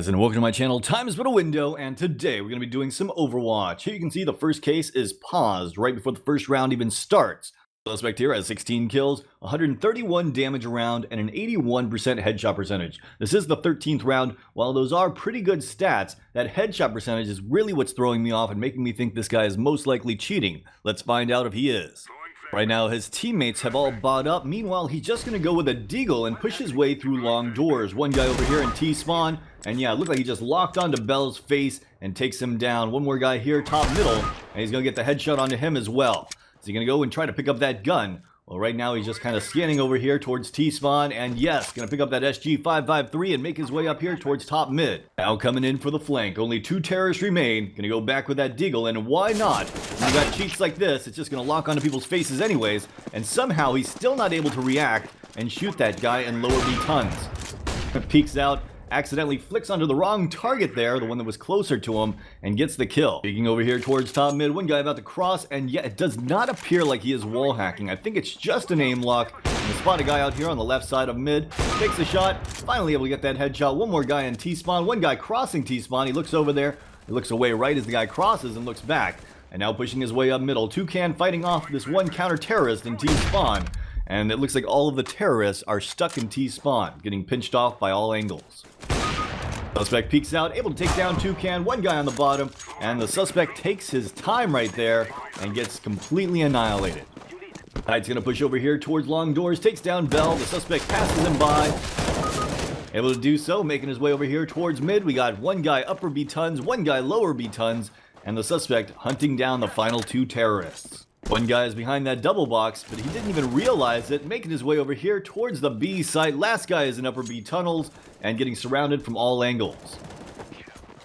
And welcome to my channel, Time is but a window, and today we're going to be doing some Overwatch. Here you can see the first case is paused right before the first round even starts. The suspect here has 16 kills, 131 damage around, and an 81% headshot percentage. This is the 13th round. While those are pretty good stats, that headshot percentage is really what's throwing me off and making me think this guy is most likely cheating. Let's find out if he is. Right now, his teammates have all bought up. Meanwhile, he's just going to go with a deagle and push his way through long doors. One guy over here in T-spawn. And yeah, it looked like he just locked onto Bell's face and takes him down. One more guy here, top middle. And he's going to get the headshot onto him as well. Is he going to go and try to pick up that gun? Well, right now he's just kind of scanning over here towards T-spawn. And yes, going to pick up that SG-553 and make his way up here towards top mid. Now coming in for the flank. Only 2 terrorists remain. Going to go back with that deagle. And why not? When you got cheats like this, it's just going to lock onto people's faces anyways. And somehow he's still not able to react and shoot that guy and lower B tons. Peeks out. Accidentally flicks onto the wrong target there, the one that was closer to him, and gets the kill. Peeking over here towards top mid, one guy about to cross, and yeah, it does not appear like he is wall hacking. I think it's just an aim lock. And spot a guy out here on the left side of mid, takes a shot, finally able to get that headshot. One more guy in T-spawn, one guy crossing T-spawn. He looks over there, he looks away right as the guy crosses and looks back. And now pushing his way up middle, Toucan fighting off this one counter-terrorist in T-spawn. And it looks like all of the terrorists are stuck in T-spawn, getting pinched off by all angles. Suspect peeks out, able to take down Toucan, one guy on the bottom, and the suspect takes his time right there and gets completely annihilated. Tide's gonna push over here towards long doors, takes down Bell, the suspect passes him by. Able to do so, making his way over here towards mid. We got one guy upper B tons, one guy lower B tons, and the suspect hunting down the final 2 terrorists. One guy is behind that double box, but he didn't even realize it, making his way over here towards the B site. Last guy is in upper B tunnels and getting surrounded from all angles.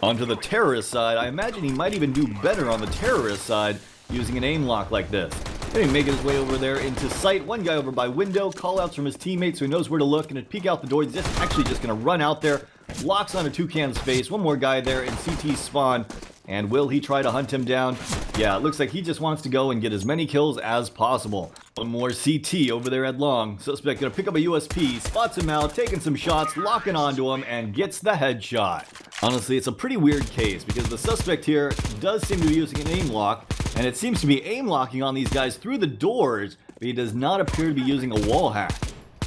Onto the terrorist side, I imagine he might even do better on the terrorist side using an aim lock like this. Then he making his way over there into sight. One guy over by window, call outs from his teammates so he knows where to look, and to peek out the door, he's just actually just going to run out there, locks onto Toucan's face. One more guy there in CT spawn. And will he try to hunt him down? Yeah, it looks like he just wants to go and get as many kills as possible. One more CT over there at long. Suspect gonna pick up a USP, spots him out, taking some shots, locking onto him, and gets the headshot. Honestly, it's a pretty weird case because the suspect here does seem to be using an aim lock, and it seems to be aim locking on these guys through the doors, but he does not appear to be using a wall hack.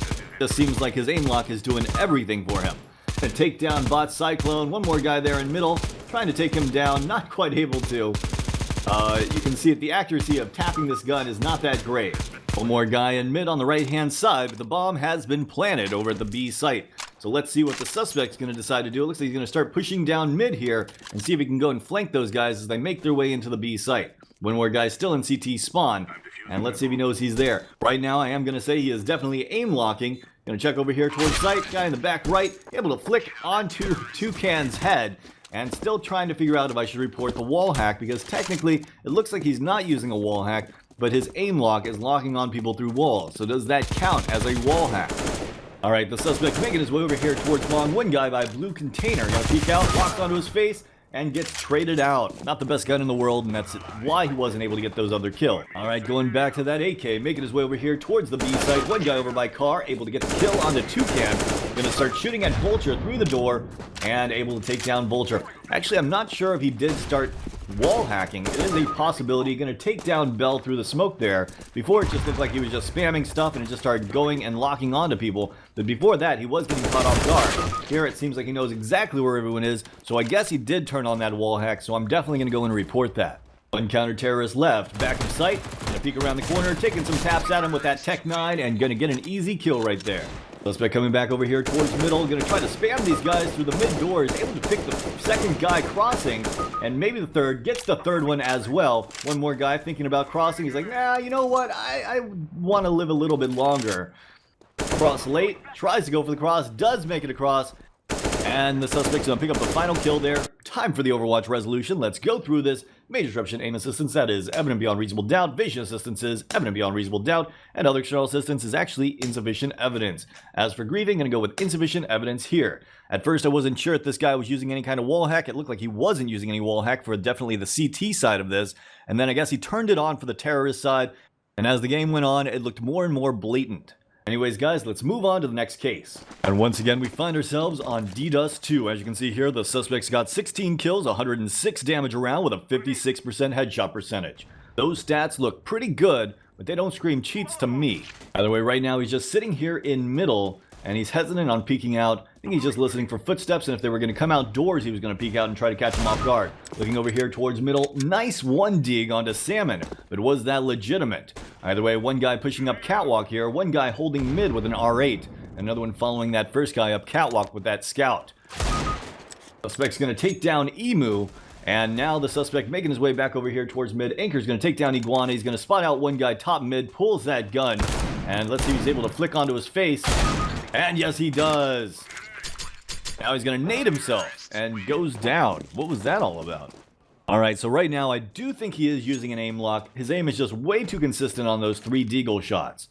It just seems like his aim lock is doing everything for him. And take down bot Cyclone, one more guy there in middle, trying to take him down, not quite able to. You can see that the accuracy of tapping this gun is not that great. One more guy in mid on the right hand side, but the bomb has been planted over at the B site. So let's see what the suspect's going to decide to do. It looks like he's going to start pushing down mid here and see if he can go and flank those guys as they make their way into the B site. One more guy still in CT spawn, and let's see if he knows he's there. Right now I am going to say he is definitely aim locking. Gonna check over here towards sight, guy in the back right, able to flick onto Toucan's head, and still trying to figure out if I should report the wall hack, because technically it looks like he's not using a wall hack, but his aim lock is locking on people through walls. So does that count as a wall hack? Alright, the suspect making his way over here towards long. One guy by blue container, gonna peek out, locks onto his face, and gets traded out. Not the best gun in the world, and that's why he wasn't able to get those other kills. Alright, going back to that AK, making his way over here towards the B site. One guy over by car, able to get the kill onto Toucan. Gonna start shooting at Vulture through the door, and able to take down Vulture. Actually, I'm not sure if he did start wall hacking. It is a possibility. Gonna take down Bell through the smoke there. Before, it just looked like he was just spamming stuff and it just started going and locking onto people. But before that, he was getting caught off guard. Here, it seems like he knows exactly where everyone is, so I guess he did turn on that wall hack, so I'm definitely gonna go and report that. One counter-terrorist left, back of sight, gonna peek around the corner, taking some taps at him with that Tech 9, and gonna get an easy kill right there. Suspect coming back over here towards middle, gonna try to spam these guys through the mid doors, able to pick the second guy crossing, and maybe the third, gets the third one as well. One more guy thinking about crossing, he's like, nah, you know what, I want to live a little bit longer. Cross late, tries to go for the cross, does make it across, and the suspect's gonna pick up the final kill there. Time for the Overwatch resolution. Let's go through this. Major disruption, aim assistance, that is evident beyond reasonable doubt. Vision assistance is evident beyond reasonable doubt. And other external assistance is actually insufficient evidence. As for grieving, I'm gonna go with insufficient evidence here. At first, I wasn't sure if this guy was using any kind of wall hack. It looked like he wasn't using any wall hack for definitely the CT side of this. And then I guess he turned it on for the terrorist side. And as the game went on, it looked more and more blatant. Anyways, guys, let's move on to the next case. And once again, we find ourselves on DDoS 2. As you can see here, the suspect's got 16 kills, 106 damage around with a 56% headshot percentage. Those stats look pretty good, but they don't scream cheats to me. Either way, right now he's just sitting here in middle, and he's hesitant on peeking out. I think he's just listening for footsteps, and if they were going to come outdoors, he was going to peek out and try to catch him off guard. Looking over here towards middle, nice one dig onto Salmon, but was that legitimate? Either way, one guy pushing up catwalk here, one guy holding mid with an R8, another one following that first guy up catwalk with that scout. Suspect's going to take down Emu, and now the suspect making his way back over here towards mid. Anchor's going to take down Iguana. He's going to spot out one guy top mid, pulls that gun, and let's see if he's able to flick onto his face. And yes, he does. Now he's going to nade himself and goes down. What was that all about? Alright, so right now I do think he is using an aim lock. His aim is just way too consistent on those 3 deagle shots.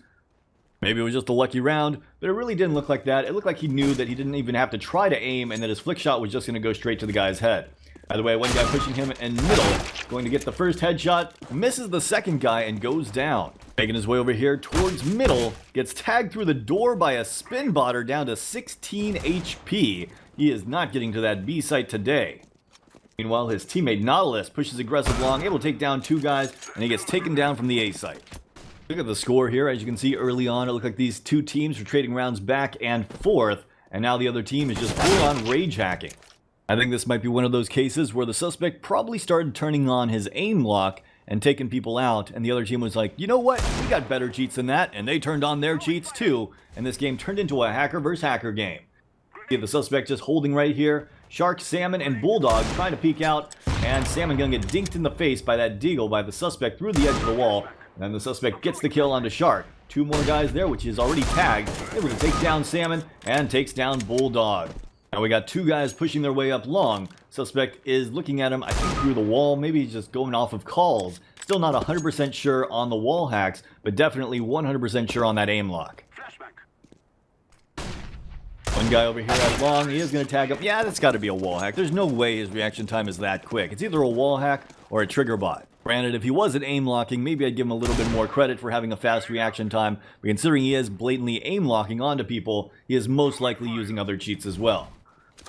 Maybe it was just a lucky round, but it really didn't look like that. It looked like he knew that he didn't even have to try to aim and that his flick shot was just going to go straight to the guy's head. By the way, one guy pushing him in middle, going to get the first headshot, misses the second guy and goes down. Making his way over here towards middle, gets tagged through the door by a spin botter down to 16 HP. He is not getting to that B site today. Meanwhile, his teammate Nautilus pushes aggressive long, able to take down 2 guys, and he gets taken down from the A site. Look at the score here. As you can see early on, it looked like these 2 teams were trading rounds back and forth, and now the other team is just full-on rage hacking. I think this might be one of those cases where the suspect probably started turning on his aim lock and taking people out, and the other team was like, you know what, we got better cheats than that, and they turned on their cheats too, and this game turned into a hacker versus hacker game. The suspect just holding right here. Shark, Salmon, and Bulldog trying to peek out, and Salmon gonna get dinked in the face by that deagle by the suspect through the edge of the wall, and then the suspect gets the kill onto Shark. 2 more guys there, which is already tagged, able to take down Salmon, and takes down Bulldog. Now we got 2 guys pushing their way up long. Suspect is looking at him, I think through the wall, maybe he's just going off of calls. Still not 100% sure on the wall hacks, but definitely 100% sure on that aim lock. One guy over here at long, he is going to tag up. Yeah, that's got to be a wall hack. There's no way his reaction time is that quick. It's either a wall hack or a trigger bot. Granted, if he wasn't aim locking, maybe I'd give him a little bit more credit for having a fast reaction time, but considering he is blatantly aim locking onto people, he is most likely using other cheats as well.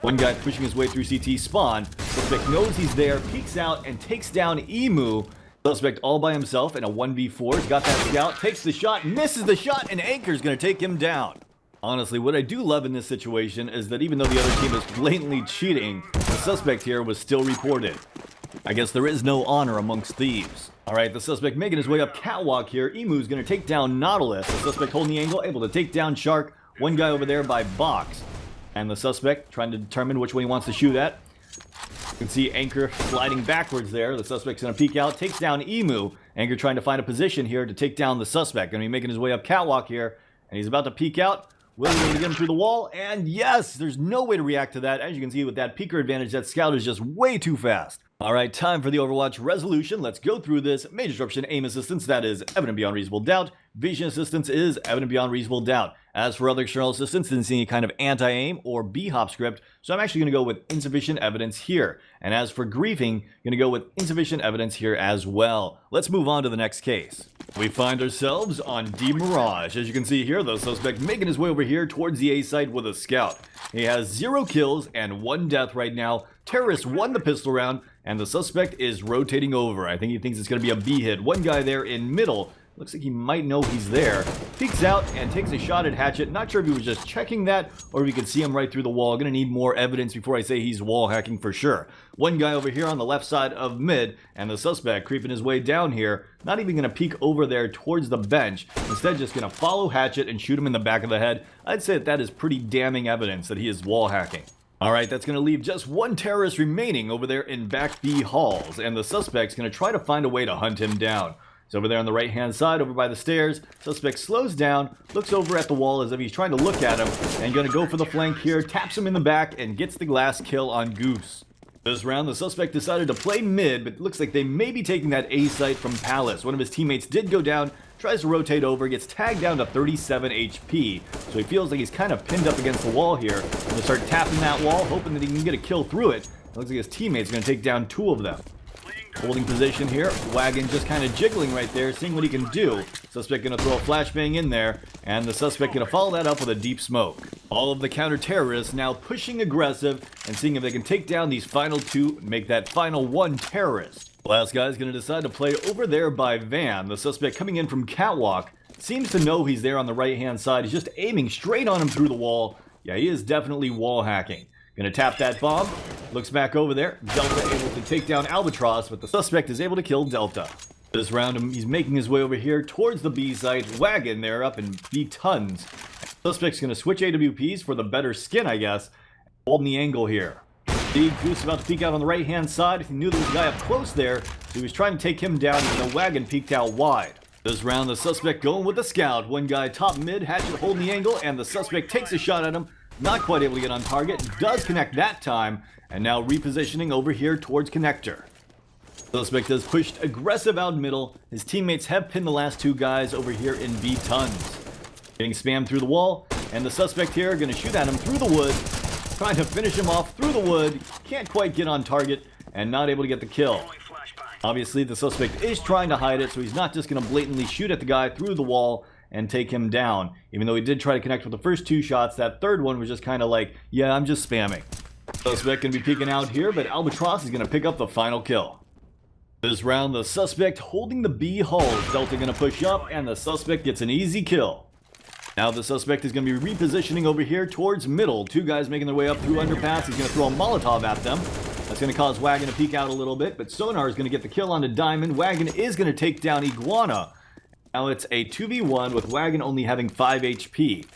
One guy pushing his way through CT spawn. Suspect knows he's there, peeks out, and takes down Emu. Suspect all by himself in a 1v4. He's got that scout, takes the shot, misses the shot, and Anchor's going to take him down. Honestly, what I do love in this situation is that even though the other team is blatantly cheating, the suspect here was still reported. I guess there is no honor amongst thieves. Alright, the suspect making his way up catwalk here. Emu's going to take down Nautilus. The suspect holding the angle, able to take down Shark. One guy over there by Box. And the suspect trying to determine which one he wants to shoot at. You can see Anchor sliding backwards there. The suspect's going to peek out, takes down Emu. Anchor trying to find a position here to take down the suspect. Going to be making his way up catwalk here. And he's about to peek out. Will he be able to get him through the wall? And yes, there's no way to react to that. As you can see with that peeker advantage, that scout is just way too fast. Alright, time for the Overwatch resolution. Let's go through this. Major disruption, aim assistance, that is evident beyond reasonable doubt. Vision assistance is evident beyond reasonable doubt. As for other external assistance, didn't see any kind of anti-aim or B-hop script, so I'm actually going to go with insufficient evidence here. And as for griefing, I'm going to go with insufficient evidence here as well. Let's move on to the next case. We find ourselves on D Mirage. As you can see here, the suspect making his way over here towards the A site with a scout. He has 0 kills and 1 death right now. Terrorist won the pistol round, and the suspect is rotating over. I think he thinks it's going to be a B hit. One guy there in middle. Looks like he might know he's there. Peeks out and takes a shot at Hatchet. Not sure if he was just checking that or if we could see him right through the wall. Gonna need more evidence before I say he's wall hacking for sure. One guy over here on the left side of mid, and the suspect creeping his way down here. Not even gonna peek over there towards the bench. Instead, just gonna follow Hatchet and shoot him in the back of the head. I'd say that is pretty damning evidence that he is wall hacking. Alright, that's going to leave just 1 terrorist remaining over there in back B halls, and the suspect's going to try to find a way to hunt him down. He's over there on the right hand side, over by the stairs. Suspect slows down, looks over at the wall as if he's trying to look at him, and going to go for the flank here, taps him in the back, and gets the last kill on Goose. This round, the suspect decided to play mid, but it looks like they may be taking that A site from Palace. One of his teammates did go down, tries to rotate over, gets tagged down to 37 HP. So he feels like he's kind of pinned up against the wall here. Going to start tapping that wall, hoping that he can get a kill through it. It looks like his teammate's going to take down 2 of them. Holding position here. Wagon just kind of jiggling right there, seeing what he can do. Suspect going to throw a flashbang in there, and the suspect going to follow that up with a deep smoke. All of the counter-terrorists now pushing aggressive and seeing if they can take down these final two and make that final one terrorist. Last guy's going to decide to play over there by van. The suspect coming in from catwalk seems to know he's there on the right-hand side. He's just aiming straight on him through the wall. Yeah, he is definitely wall hacking. Gonna tap that bomb. Looks back over there. Delta able to take down Albatross, but the suspect is able to kill Delta. This round, he's making his way over here towards the B site. Wagon there up in B tons. Suspect's gonna switch AWPs for the better skin, I guess. Holding the angle here. Big Goose about to peek out on the right-hand side. He knew there was a guy up close there, so he was trying to take him down, and the Wagon peeked out wide. This round, the suspect going with the scout. One guy top mid, Hatchet holding the angle, and the suspect takes a shot at him. Not quite able to get on target, does connect that time, and now repositioning over here towards connector. Suspect has pushed aggressive out middle. His teammates have pinned the last two guys over here in B tons. Getting spammed through the wall, and the suspect here going to shoot at him through the wood, trying to finish him off through the wood. Can't quite get on target, and not able to get the kill. Obviously, the suspect is trying to hide it, so he's not just going to blatantly shoot at the guy through the wall and take him down. Even though he did try to connect with the first two shots, that third one was just kind of like, yeah, I'm just spamming. Suspect going to be peeking out here, but Albatross is going to pick up the final kill. This round, the suspect holding the B hulls. Delta going to push up, and the suspect gets an easy kill. Now the suspect is going to be repositioning over here towards middle. Two guys making their way up through underpass. He's going to throw a Molotov at them. That's going to cause Wagon to peek out a little bit, but Sonar is going to get the kill onto Diamond. Wagon is going to take down Iguana. Now it's a 2v1 with Wagon only having 5 HP.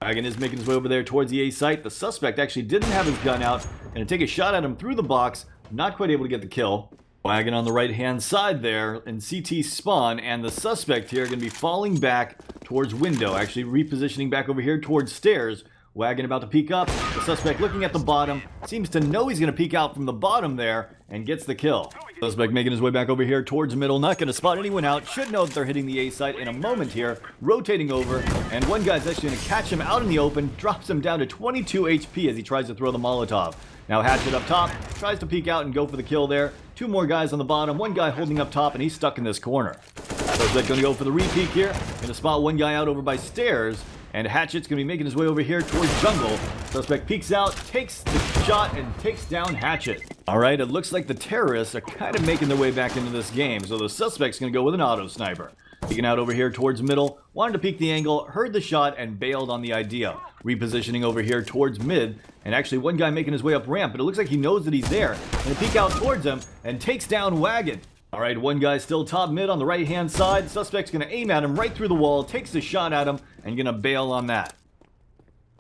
Wagon is making his way over there towards the A site. The suspect actually didn't have his gun out. Going to take a shot at him through the box. Not quite able to get the kill. Wagon on the right-hand side there in CT spawn, and the suspect here going to be falling back towards window. Actually repositioning back over here towards stairs. Wagon about to peek up. The suspect looking at the bottom. Seems to know he's going to peek out from the bottom there and gets the kill. Suspect making his way back over here towards middle. Not going to spot anyone out. Should know that they're hitting the A site in a moment here. Rotating over. And one guy's actually going to catch him out in the open. Drops him down to 22 HP as he tries to throw the Molotov. Now Hatchet up top. Tries to peek out and go for the kill there. Two more guys on the bottom. One guy holding up top, and he's stuck in this corner. Suspect going to go for the re-peek here. Going to spot one guy out over by stairs. And Hatchet's going to be making his way over here towards jungle. Suspect peeks out, takes the shot, and takes down Hatchet. Alright, it looks like the terrorists are kind of making their way back into this game. So the suspect's going to go with an auto sniper. Peeking out over here towards middle. Wanted to peek the angle, heard the shot, and bailed on the idea. Repositioning over here towards mid. And actually one guy making his way up ramp, but it looks like he knows that he's there. Going to peek out towards him and takes down Wagon. Alright, one guy still top mid on the right-hand side. Suspect's going to aim at him right through the wall, takes the shot at him, and going to bail on that.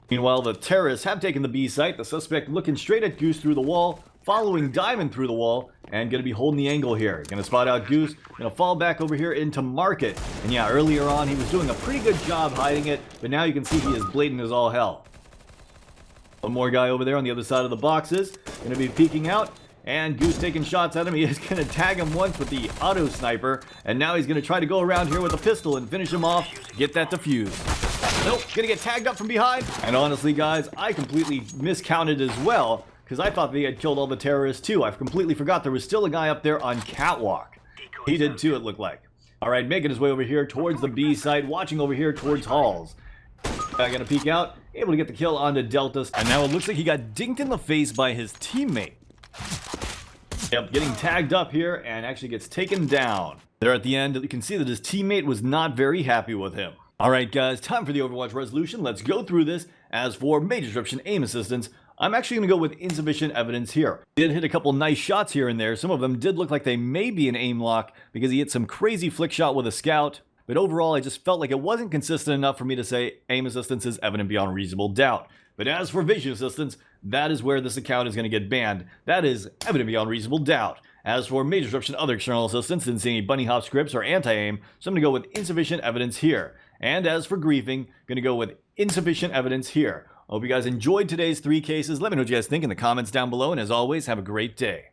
Meanwhile, the terrorists have taken the B site. The suspect looking straight at Goose through the wall, following Diamond through the wall, and going to be holding the angle here. Going to spot out Goose, going to fall back over here into Market. And yeah, earlier on he was doing a pretty good job hiding it, but now you can see he is blatant as all hell. One more guy over there on the other side of the boxes, going to be peeking out. And Goose taking shots at him. He is going to tag him once with the auto sniper. And now he's going to try to go around here with a pistol and finish him off. Get that defused. Nope, going to get tagged up from behind. And honestly, guys, I completely miscounted as well, because I thought they had killed all the terrorists too. I completely forgot there was still a guy up there on catwalk. He did too, it looked like. Alright, making his way over here towards the B side, watching over here towards halls. Going to peek out, able to get the kill onto Delta. And now it looks like he got dinked in the face by his teammate. Yep, getting tagged up here and actually gets taken down. There at the end, you can see that his teammate was not very happy with him. Alright guys, time for the Overwatch resolution. Let's go through this. As for major disruption aim assistance, I'm actually going to go with insufficient evidence here. He did hit a couple nice shots here and there. Some of them did look like they may be an aim lock because he hit some crazy flick shot with a scout. But overall, I just felt like it wasn't consistent enough for me to say aim assistance is evident beyond reasonable doubt. But as for vision assistance, that is where this account is going to get banned. That is evident beyond reasonable doubt. As for major disruption other external assistance, didn't see any bunny hop scripts or anti-aim, so I'm going to go with insufficient evidence here. And as for griefing, going to go with insufficient evidence here. I hope you guys enjoyed today's 3 cases. Let me know what you guys think in the comments down below, and as always, have a great day.